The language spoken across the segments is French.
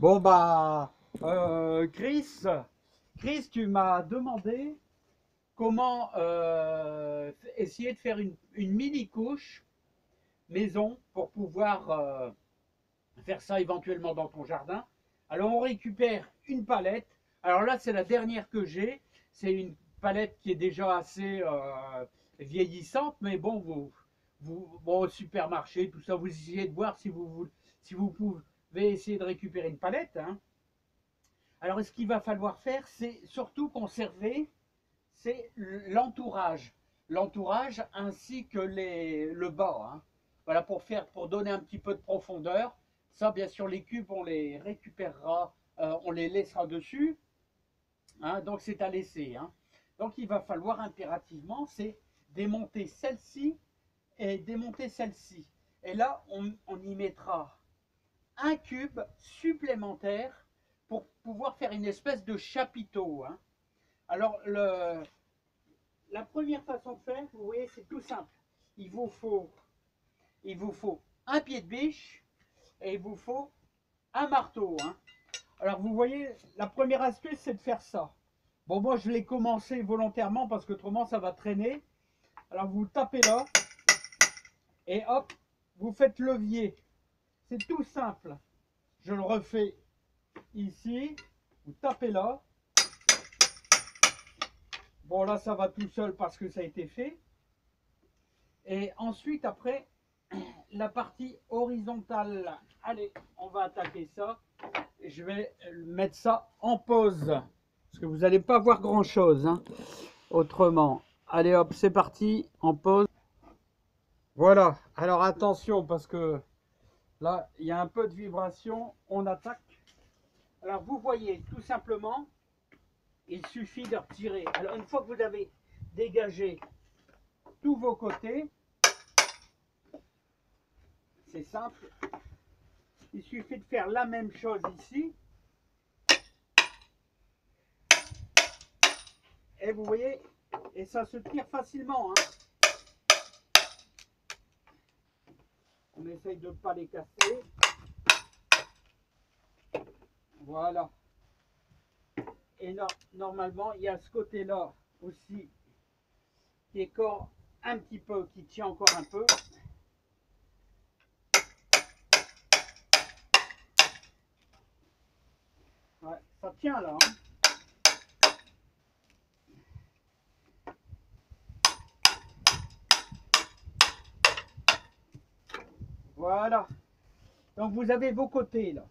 Bon bah, Chris, tu m'as demandé comment essayer de faire une mini couche maison pour pouvoir faire ça éventuellement dans ton jardin. Alors on récupère une palette. Alors là c'est la dernière que j'ai. C'est une palette qui est déjà assez vieillissante, mais bon, bon, au supermarché, tout ça, vous essayez de voir si vous pouvez essayer de récupérer une palette, hein. Alors, ce qu'il va falloir faire, c'est surtout conserver, c'est l'entourage. L'entourage ainsi que le bas, hein. Voilà, pour donner un petit peu de profondeur. Ça, bien sûr, les cubes, on les récupérera, on les laissera dessus, hein, donc c'est à laisser, hein. Donc, il va falloir impérativement, c'est démonter celle-ci et démonter celle-ci. Et là, on y mettra un cube supplémentaire pour pouvoir faire une espèce de chapiteau, hein. Alors, la première façon de faire, vous voyez, c'est tout simple. Il vous faut, il vous faut un pied de biche et il vous faut un marteau, hein. Alors, vous voyez, la première astuce, c'est de faire ça. Bon, moi, je l'ai commencé volontairement parce qu'autrement, ça va traîner. Alors, vous tapez là et hop, vous faites levier. C'est tout simple. Je le refais ici. Vous tapez là. Bon, là, ça va tout seul parce que ça a été fait. Et ensuite, après, la partie horizontale. Allez, on va attaquer ça. Je vais mettre ça en pause. Parce que vous n'allez pas voir grand-chose, hein, autrement. Allez, hop, c'est parti, en pause. Voilà. Alors, attention, parce que là, il y a un peu de vibration. On attaque. Alors, vous voyez, tout simplement, il suffit de retirer. Alors, une fois que vous avez dégagé tous vos côtés, c'est simple. Il suffit de faire la même chose ici. Et vous voyez, et ça se tire facilement, hein. On essaye de ne pas les casser. Voilà. Et normalement, il y a ce côté-là aussi qui est encore un petit peu, qui tient encore un peu. Ouais, ça tient là, hein. Voilà. Donc vous avez vos côtés là.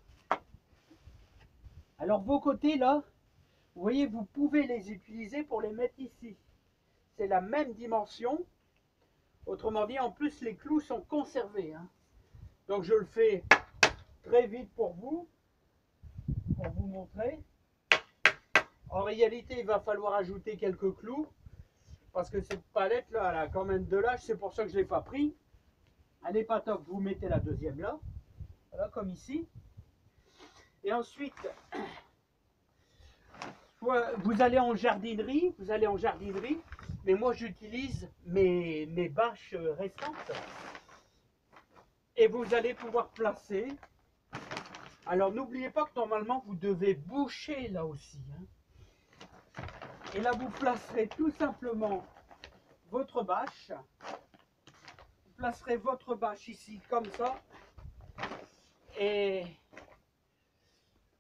Alors vos côtés là, vous voyez, vous pouvez les utiliser pour les mettre ici. C'est la même dimension. Autrement dit, en plus, les clous sont conservés, hein. Donc je le fais très vite pour vous montrer. En réalité, il va falloir ajouter quelques clous. Parce que cette palette là, elle a quand même de l'âge. C'est pour ça que je ne l'ai pas pris. Elle n'est pas top. Vous mettez la deuxième là. Voilà, comme ici. Et ensuite, vous allez en jardinerie. Mais moi, j'utilise mes bâches restantes. Et vous allez pouvoir placer. Alors, n'oubliez pas que normalement, vous devez boucher là aussi, hein. Et là, vous placerez tout simplement votre bâche. Vous placerez votre bâche ici, comme ça. Et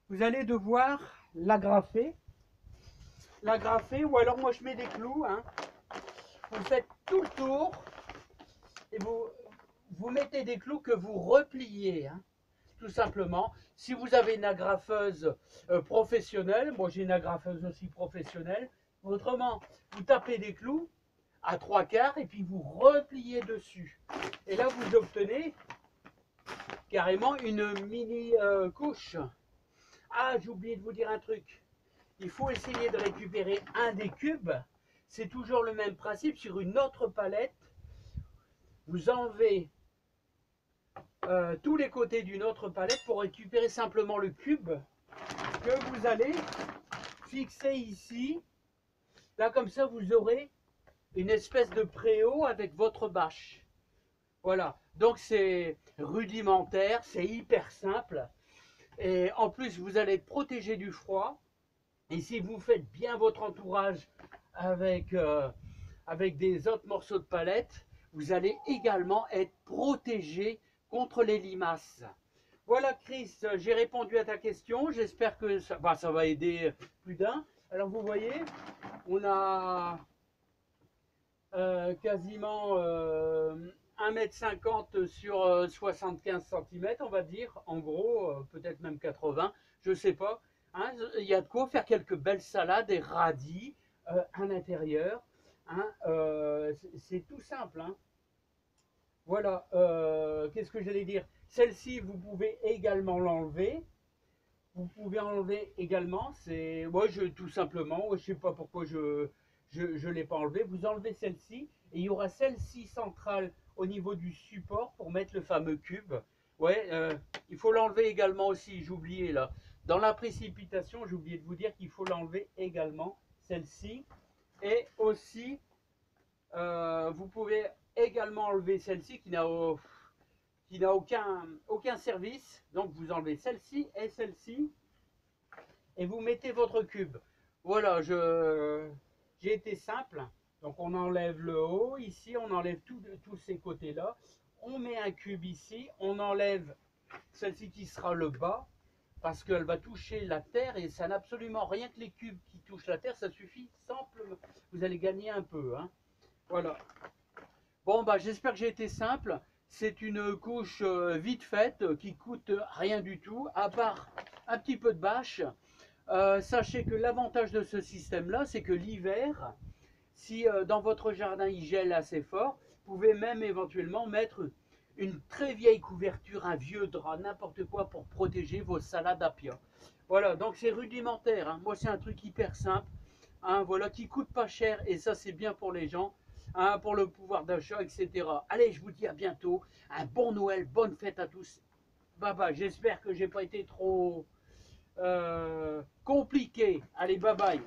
vous allez devoir l'agrafer. Ou alors moi, je mets des clous, hein. Vous faites tout le tour. Et vous mettez des clous que vous repliez, hein, tout simplement. Si vous avez une agrafeuse professionnelle, moi j'ai une agrafeuse aussi professionnelle, autrement, vous tapez des clous à 3/4 et puis vous repliez dessus. Et là, vous obtenez carrément une mini couche. Ah, j'ai oublié de vous dire un truc. Il faut essayer de récupérer un des cubes. C'est toujours le même principe sur une autre palette. Vous enlevez tous les côtés d'une autre palette pour récupérer simplement le cube que vous allez fixer ici. Là, comme ça, vous aurez une espèce de préau avec votre bâche. Voilà. Donc, c'est rudimentaire, c'est hyper simple. Et en plus, vous allez être protégé du froid. Et si vous faites bien votre entourage avec, avec des autres morceaux de palette, vous allez également être protégé contre les limaces. Voilà Chris, j'ai répondu à ta question. J'espère que ça va aider plus d'un. Alors vous voyez, on a quasiment 1,50 m sur 75 cm, on va dire, en gros, peut-être même 80, je sais pas. Hein, il y a de quoi faire quelques belles salades et radis à l'intérieur. Hein, c'est tout simple. Hein. Voilà, qu'est-ce que j'allais dire? Celle-ci, vous pouvez également l'enlever. Vous pouvez enlever également. C'est moi, tout simplement, je sais pas pourquoi je l'ai pas enlevé. Vous enlevez celle-ci et il y aura celle-ci centrale au niveau du support pour mettre le fameux cube. Ouais, il faut l'enlever également aussi. J'oubliais là. Dans la précipitation, j'ai oublié de vous dire qu'il faut l'enlever également celle-ci et aussi vous pouvez également enlever celle-ci qui n'a aucun service. Donc vous enlevez celle-ci et vous mettez votre cube. Voilà, j'ai été simple. Donc on enlève le haut, ici on enlève tous ces côtés-là. On met un cube ici, on enlève celle-ci qui sera le bas, parce qu'elle va toucher la terre et ça n'a absolument rien que les cubes qui touchent la terre, ça suffit simplement. Vous allez gagner un peu. Hein. Voilà. Bon, bah, j'espère que j'ai été simple. C'est une couche vite faite qui coûte rien du tout, à part un petit peu de bâche. Sachez que l'avantage de ce système-là, c'est que l'hiver, si dans votre jardin il gèle assez fort, vous pouvez même éventuellement mettre une très vieille couverture, un vieux drap, n'importe quoi pour protéger vos salades à pia. Voilà, donc c'est rudimentaire. Hein. Moi, c'est un truc hyper simple, hein, voilà, qui coûte pas cher et ça, c'est bien pour les gens. Hein, pour le pouvoir d'achat, etc. Allez, je vous dis à bientôt. Un bon Noël, bonne fête à tous. Bye bye. J'espère que j'ai pas été trop compliqué. Allez, bye bye.